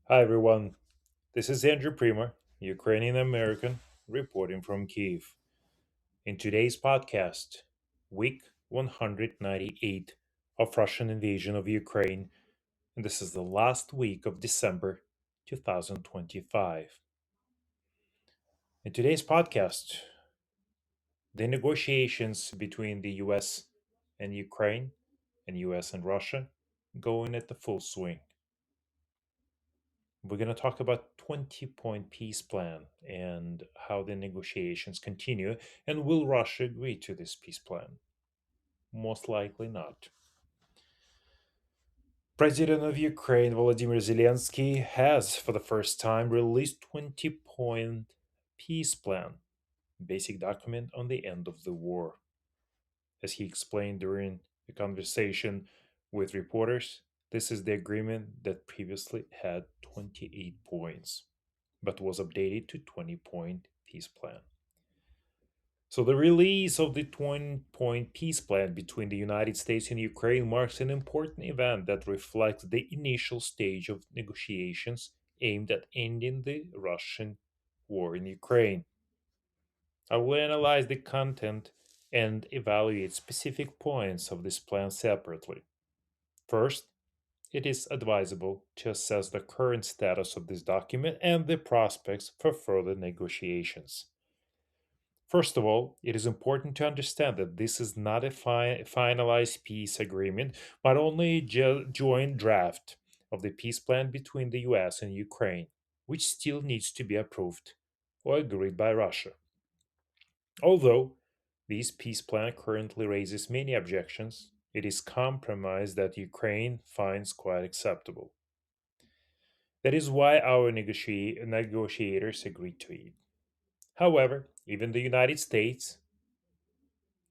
Hi everyone, this is Andrew Prima, Ukrainian American, reporting from Kiev. In today's podcast, week 198 of Russian invasion of Ukraine, and this is the last week of December 2025. In today's podcast, the negotiations between the US and Ukraine and US and Russia going at the full swing. We're going to talk about 20-point peace plan and how the negotiations continue. And will Russia agree to this peace plan? Most likely not. President of Ukraine Volodymyr Zelensky has, for the first time, released 20-point peace plan, basic document on the end of the war. As he explained during a conversation with reporters, this is the agreement that previously had 28 points, but was updated to 20-point peace plan. So the release of the 20-point peace plan between the United States and Ukraine marks an important event that reflects the initial stage of negotiations aimed at ending the Russian war in Ukraine. I will analyze the content and evaluate specific points of this plan separately. First, it is advisable to assess the current status of this document and the prospects for further negotiations. First of all, it is important to understand that this is not a finalized peace agreement, but only a joint draft of the peace plan between the US and Ukraine, which still needs to be approved or agreed by Russia. Although this peace plan currently raises many objections, it is compromise that Ukraine finds quite acceptable. That is why our negotiators agreed to it. However, even the United States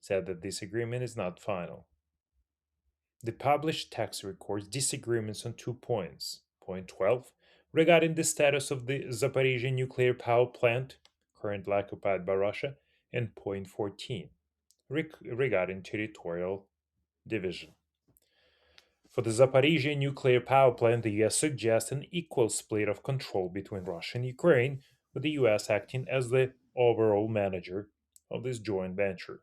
said that this agreement is not final. The published text records disagreements on 2 points. Point 12, regarding the status of the Zaporizhia nuclear power plant, currently occupied by Russia, and point 14, regarding territorial division. For the Zaporizhia nuclear power plant, the US suggests an equal split of control between Russia and Ukraine, with the US acting as the overall manager of this joint venture.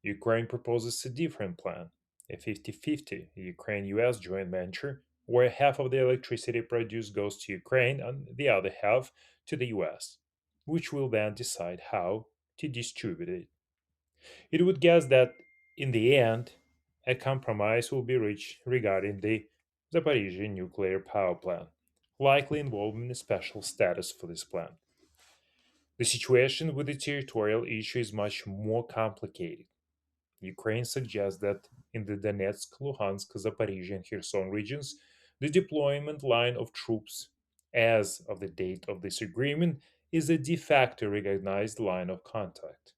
Ukraine proposes a different plan, a 50-50 Ukraine-US joint venture, where half of the electricity produced goes to Ukraine and the other half to the US, which will then decide how to distribute it. It would guess that, in the end, a compromise will be reached regarding the Zaporizhia nuclear power plant, likely involving a special status for this plant. The situation with the territorial issue is much more complicated. Ukraine suggests that in the Donetsk, Luhansk, Zaporizhia, and Kherson regions, the deployment line of troops as of the date of this agreement is a de facto recognized line of contact.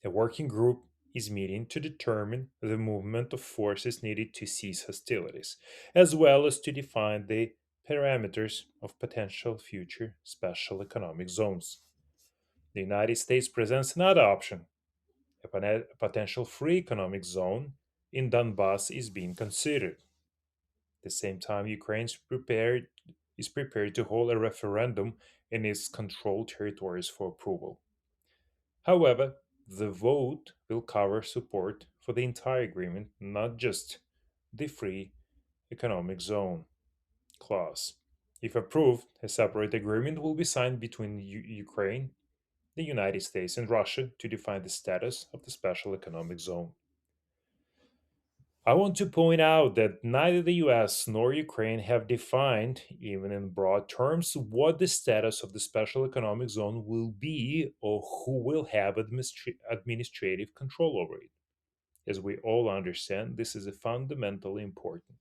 A working group is meeting to determine the movement of forces needed to cease hostilities, as well as to define the parameters of potential future special economic zones. The United States presents another option. A potential free economic zone in Donbass is being considered. At the same time, is prepared to hold a referendum in its controlled territories for approval. However, the vote will cover support for the entire agreement, not just the free economic zone clause. If approved, a separate agreement will be signed between Ukraine, the United States, and Russia to define the status of the special economic zone. I want to point out that neither the US nor Ukraine have defined, even in broad terms, what the status of the special economic zone will be or who will have administrative control over it. As we all understand, this is fundamentally important.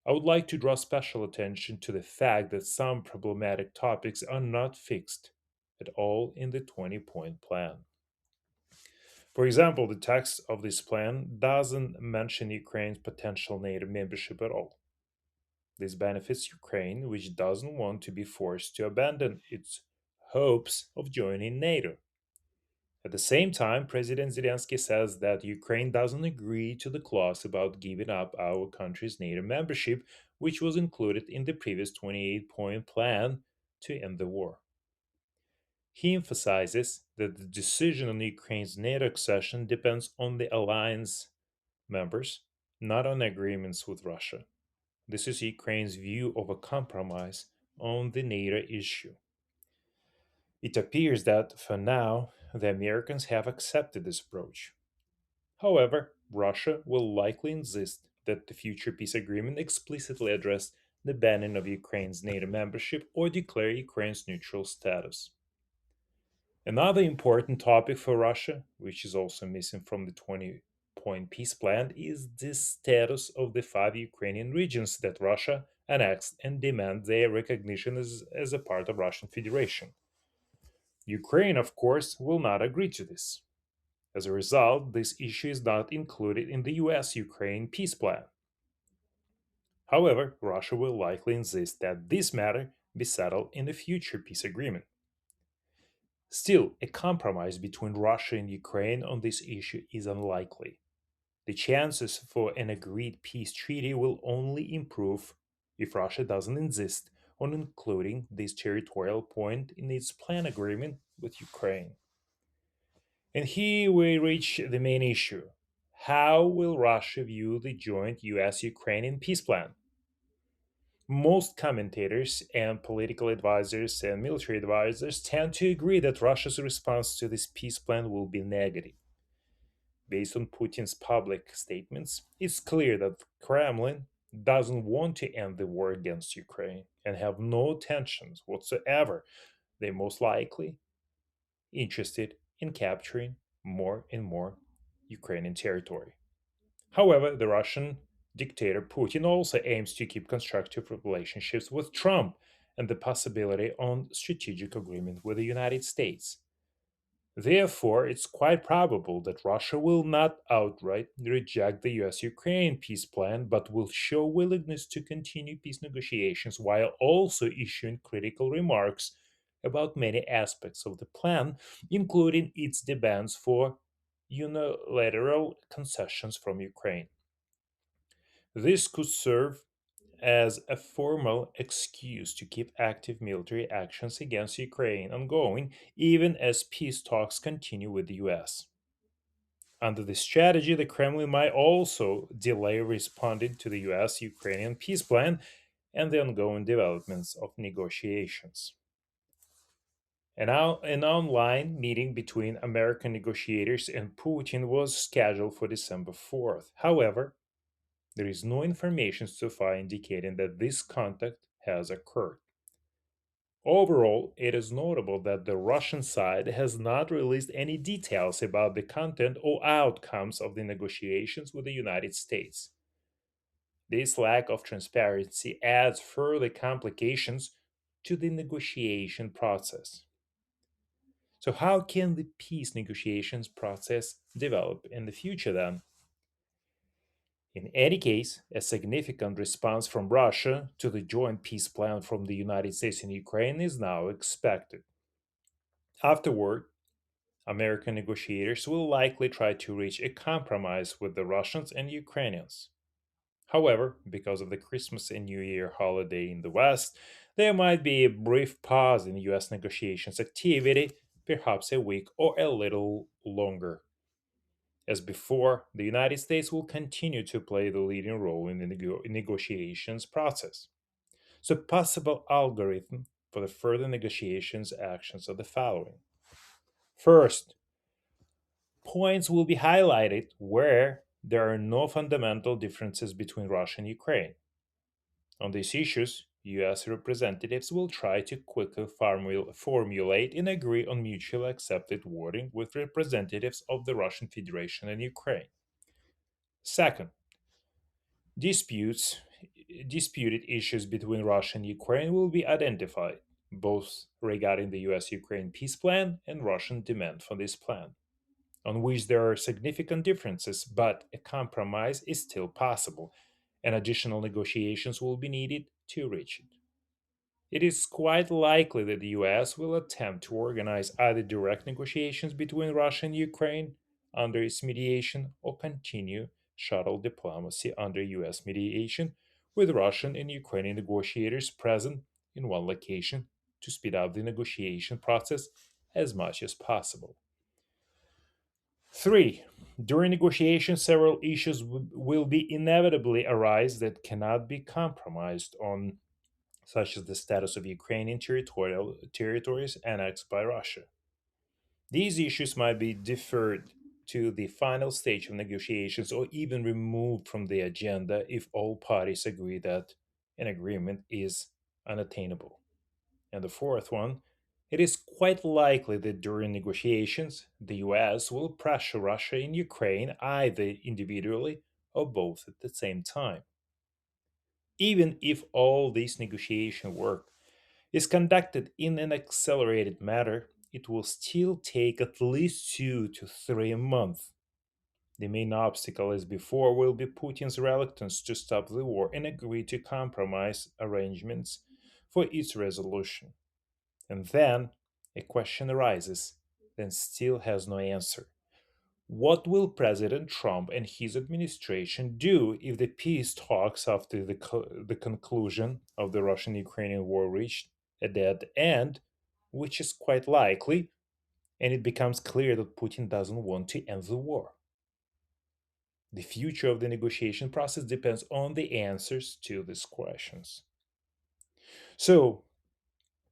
I would like to draw special attention to the fact that some problematic topics are not fixed at all in the 20-point plan. For example, the text of this plan doesn't mention Ukraine's potential NATO membership at all. This benefits Ukraine, which doesn't want to be forced to abandon its hopes of joining NATO. At the same time, President Zelensky says that Ukraine doesn't agree to the clause about giving up our country's NATO membership, which was included in the previous 28-point plan to end the war. He emphasizes that the decision on Ukraine's NATO accession depends on the alliance members, not on agreements with Russia. This is Ukraine's view of a compromise on the NATO issue. It appears that, for now, the Americans have accepted this approach. However, Russia will likely insist that the future peace agreement explicitly address the banning of Ukraine's NATO membership or declare Ukraine's neutral status. Another important topic for Russia, which is also missing from the 20-point peace plan, is the status of the five Ukrainian regions that Russia annexed and demand their recognition as a part of Russian Federation. Ukraine, of course, will not agree to this. As a result, this issue is not included in the US Ukraine peace plan. However, Russia will likely insist that this matter be settled in a future peace agreement. Still, a compromise between Russia and Ukraine on this issue is unlikely. The chances for an agreed peace treaty will only improve if Russia doesn't insist on including this territorial point in its plan agreement with Ukraine. And here we reach the main issue. How will Russia view the joint US Ukrainian peace plan? Most commentators and political advisors and military advisors tend to agree that Russia's response to this peace plan will be negative. Based on Putin's public statements, it's clear that the Kremlin doesn't want to end the war against Ukraine and have no tensions whatsoever. They're most likely interested in capturing more and more Ukrainian territory. However, the Russian dictator Putin also aims to keep constructive relationships with Trump and the possibility on strategic agreement with the United States. Therefore, it's quite probable that Russia will not outright reject the US Ukraine peace plan, but will show willingness to continue peace negotiations while also issuing critical remarks about many aspects of the plan, including its demands for unilateral concessions from Ukraine. This could serve as a formal excuse to keep active military actions against Ukraine ongoing, even as peace talks continue with the US. Under this strategy, the Kremlin might also delay responding to the US Ukrainian peace plan and the ongoing developments of negotiations. An online meeting between American negotiators and Putin was scheduled for December 4th. However, there is no information so far indicating that this contact has occurred. Overall, it is notable that the Russian side has not released any details about the content or outcomes of the negotiations with the United States. This lack of transparency adds further complications to the negotiation process. So, how can the peace negotiations process develop in the future then? In any case, a significant response from Russia to the joint peace plan from the United States and Ukraine is now expected. Afterward, American negotiators will likely try to reach a compromise with the Russians and Ukrainians. However, because of the Christmas and New Year holiday in the West, there might be a brief pause in US negotiations activity, perhaps a week or a little longer. As before, the United States will continue to play the leading role in the negotiations process. So, possible algorithm for the further negotiations actions are the following. First, points will be highlighted where there are no fundamental differences between Russia and Ukraine. On these issues, US representatives will try to quickly formulate and agree on mutually accepted wording with representatives of the Russian Federation and Ukraine. Second, disputes disputed issues between Russia and Ukraine will be identified, both regarding the US Ukraine peace plan and Russian demand for this plan, on which there are significant differences, but a compromise is still possible, and additional negotiations will be needed to reach it. It is quite likely that the US will attempt to organize either direct negotiations between Russia and Ukraine under its mediation or continue shuttle diplomacy under US mediation, with Russian and Ukrainian negotiators present in one location to speed up the negotiation process as much as possible. 3. During negotiations, several issues will be inevitably arise that cannot be compromised on, such as the status of Ukrainian territorial territories annexed by Russia. These issues might be deferred to the final stage of negotiations or even removed from the agenda if all parties agree that an agreement is unattainable. And the fourth one, it is quite likely that during negotiations, the US will pressure Russia and Ukraine either individually or both at the same time. Even if all this negotiation work is conducted in an accelerated manner, it will still take at least 2 to 3 months. The main obstacle, as before, will be Putin's reluctance to stop the war and agree to compromise arrangements for its resolution. And then a question arises that still has no answer. What will President Trump and his administration do if the peace talks after the conclusion of the Russian Ukrainian war reached a dead end, which is quite likely, and it becomes clear that Putin doesn't want to end the war? The future of the negotiation process depends on the answers to these questions. So,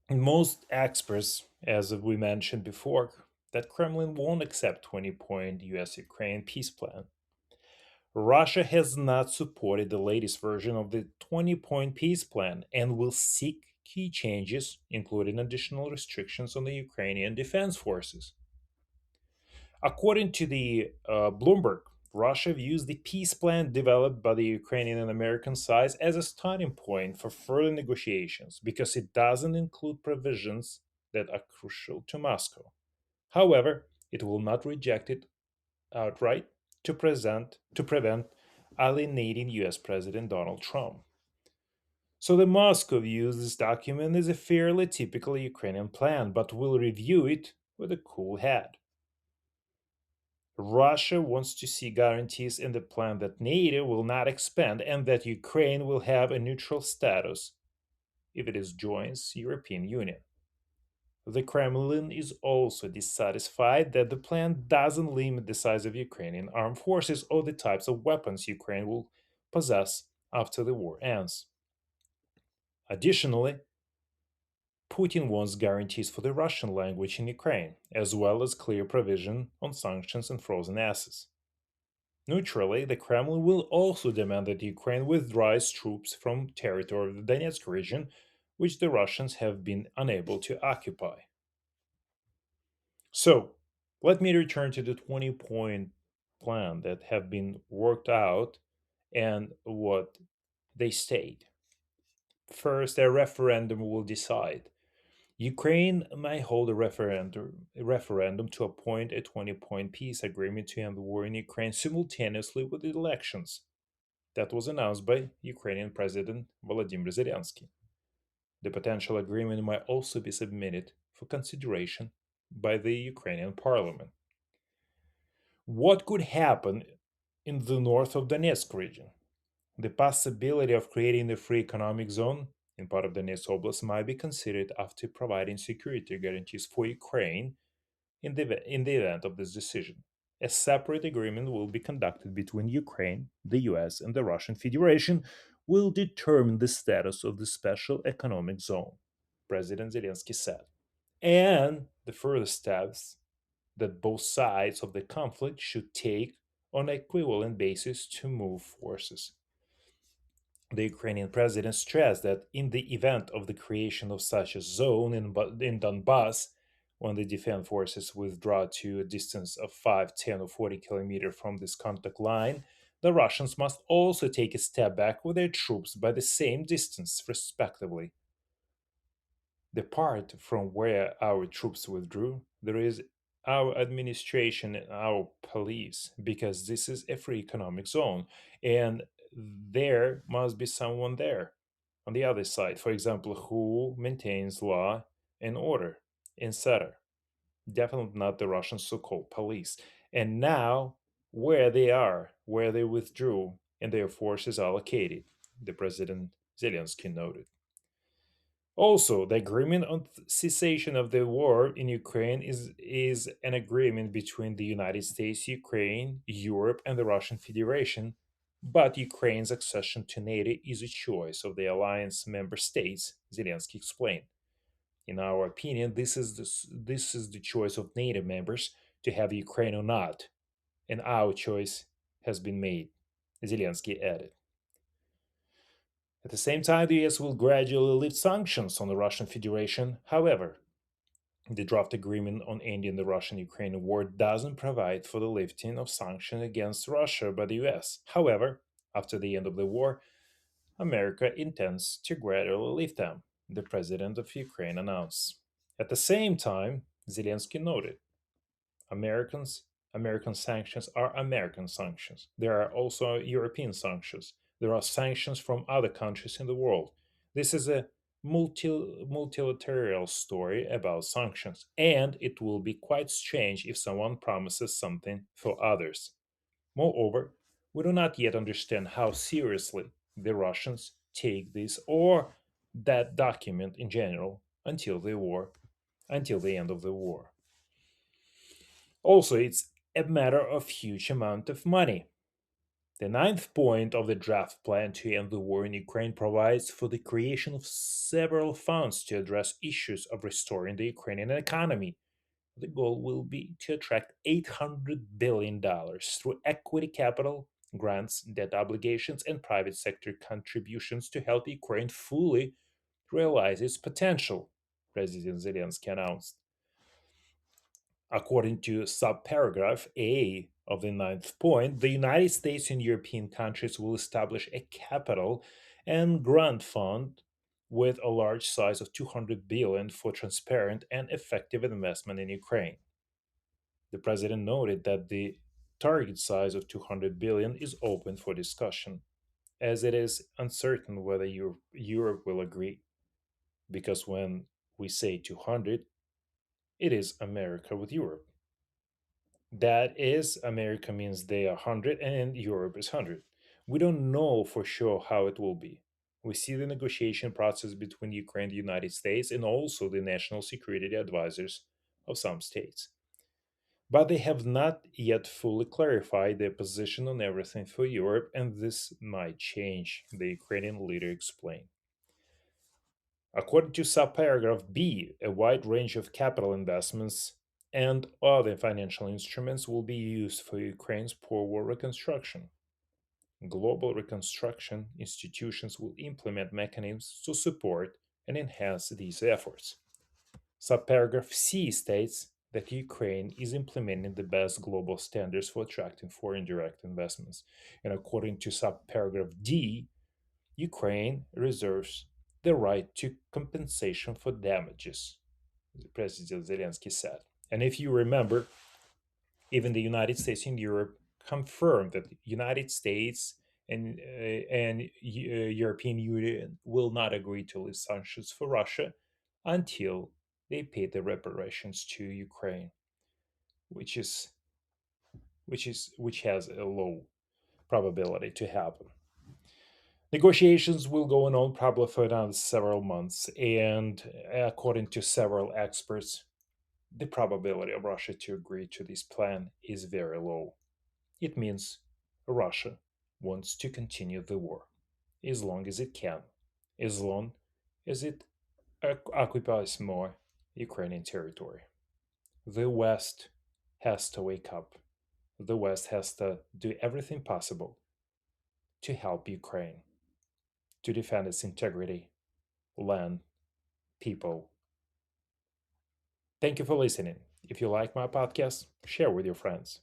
most experts, as we mentioned before, that Kremlin won't accept 20-point US Ukraine peace plan. Russia has not supported the latest version of the 20-point peace plan and will seek key changes, including additional restrictions on the Ukrainian defense forces. According to the Bloomberg, Russia views the peace plan developed by the Ukrainian and American sides as a starting point for further negotiations because it doesn't include provisions that are crucial to Moscow. However, it will not reject it outright to prevent alienating US President Donald Trump. So the Moscow views this document as a fairly typical Ukrainian plan, but will review it with a cool head. Russia wants to see guarantees in the plan that NATO will not expand and that Ukraine will have a neutral status if it is joins European Union. The Kremlin is also dissatisfied that the plan doesn't limit the size of Ukrainian armed forces or the types of weapons Ukraine will possess after the war ends. Additionally, Putin wants guarantees for the Russian language in Ukraine, as well as clear provision on sanctions and frozen assets. Neutrally, the Kremlin will also demand that Ukraine withdraw its troops from territory of the Donetsk region, which the Russians have been unable to occupy. So, let me return to the 20-point plan that have been worked out and what they state. First, a referendum will decide. Ukraine may hold a referendum to appoint a 20-point peace agreement to end the war in Ukraine simultaneously with the elections. That was announced by Ukrainian President Volodymyr Zelensky. The potential agreement might also be submitted for consideration by the Ukrainian parliament. What could happen in the north of Donetsk region? The possibility of creating a free economic zone in part of Donetsk Oblast might be considered after providing security guarantees for Ukraine in the event of this decision. A separate agreement will be conducted between Ukraine, the US, and the Russian Federation will determine the status of the special economic zone, President Zelensky said, and the further steps that both sides of the conflict should take on an equivalent basis to move forces. The Ukrainian president stressed that in the event of the creation of such a zone in Donbass, when the defense forces withdraw to a distance of 5, 10, or 40 kilometers from this contact line, the Russians must also take a step back with their troops by the same distance, respectively. The part from where our troops withdrew, there is our administration and our police, because this is a free economic zone, and there must be someone there on the other side, for example, who maintains law and order, etc. Definitely not the Russian so called police. And now, where they are, where they withdrew, and their forces are located. the President Zelensky noted. Also, the agreement on cessation of the war in Ukraine is an agreement between the United States, Ukraine, Europe, and the Russian Federation. But Ukraine's accession to NATO is a choice of the alliance member states, Zelensky explained. In our opinion, this is the choice of NATO members to have Ukraine or not, and our choice has been made, Zelensky added. At the same time, the US will gradually lift sanctions on the Russian Federation. However, the draft agreement on ending the Russian Ukraine war doesn't provide for the lifting of sanctions against Russia by the US. However, after the end of the war, America intends to gradually lift them, the president of Ukraine announced. At the same time, Zelensky noted Americans American sanctions are American sanctions. There are also European sanctions. There are sanctions from other countries in the world. This is a multilateral story about sanctions, and it will be quite strange if someone promises something for others. Moreover, we do not yet understand how seriously the Russians take this or that document in general until the end of the war. Also, it's a matter of huge amount of money. The ninth point of the draft plan to end the war in Ukraine provides for the creation of several funds to address issues of restoring the Ukrainian economy. The goal will be to attract $800 billion through equity capital, grants, debt obligations, and private sector contributions to help Ukraine fully realize its potential, President Zelensky announced. According to subparagraph A of the ninth point, the United States and European countries will establish a capital and grant fund with a large size of 200 billion for transparent and effective investment in Ukraine. The president noted that the target size of 200 billion is open for discussion, as it is uncertain whether Europe will agree, because when we say 200, it is America with Europe. That is, America means they are 100 and Europe is 100. We don't know for sure how it will be. We see the negotiation process between Ukraine and the United States and also the national security advisors of some states. But they have not yet fully clarified their position on everything for Europe, and this might change, the Ukrainian leader explained. According to subparagraph B, a wide range of capital investments and other financial instruments will be used for Ukraine's post war reconstruction. Global reconstruction institutions will implement mechanisms to support and enhance these efforts. Subparagraph C states that Ukraine is implementing the best global standards for attracting foreign direct investments. And according to subparagraph D, Ukraine reserves the right to compensation for damages, President Zelensky said. And if you remember, even the United States and Europe confirmed that the United States and European Union will not agree to lift sanctions for Russia until they pay the reparations to Ukraine, which is which has a low probability to happen. Negotiations will go on probably for another several months, and according to several experts, the probability of Russia to agree to this plan is very low. It means Russia wants to continue the war as long as it can, as long as it occupies more Ukrainian territory. The West has to wake up. The West has to do everything possible to help Ukraine to defend its integrity, land, people. Thank you for listening. If you like my podcast, share with your friends.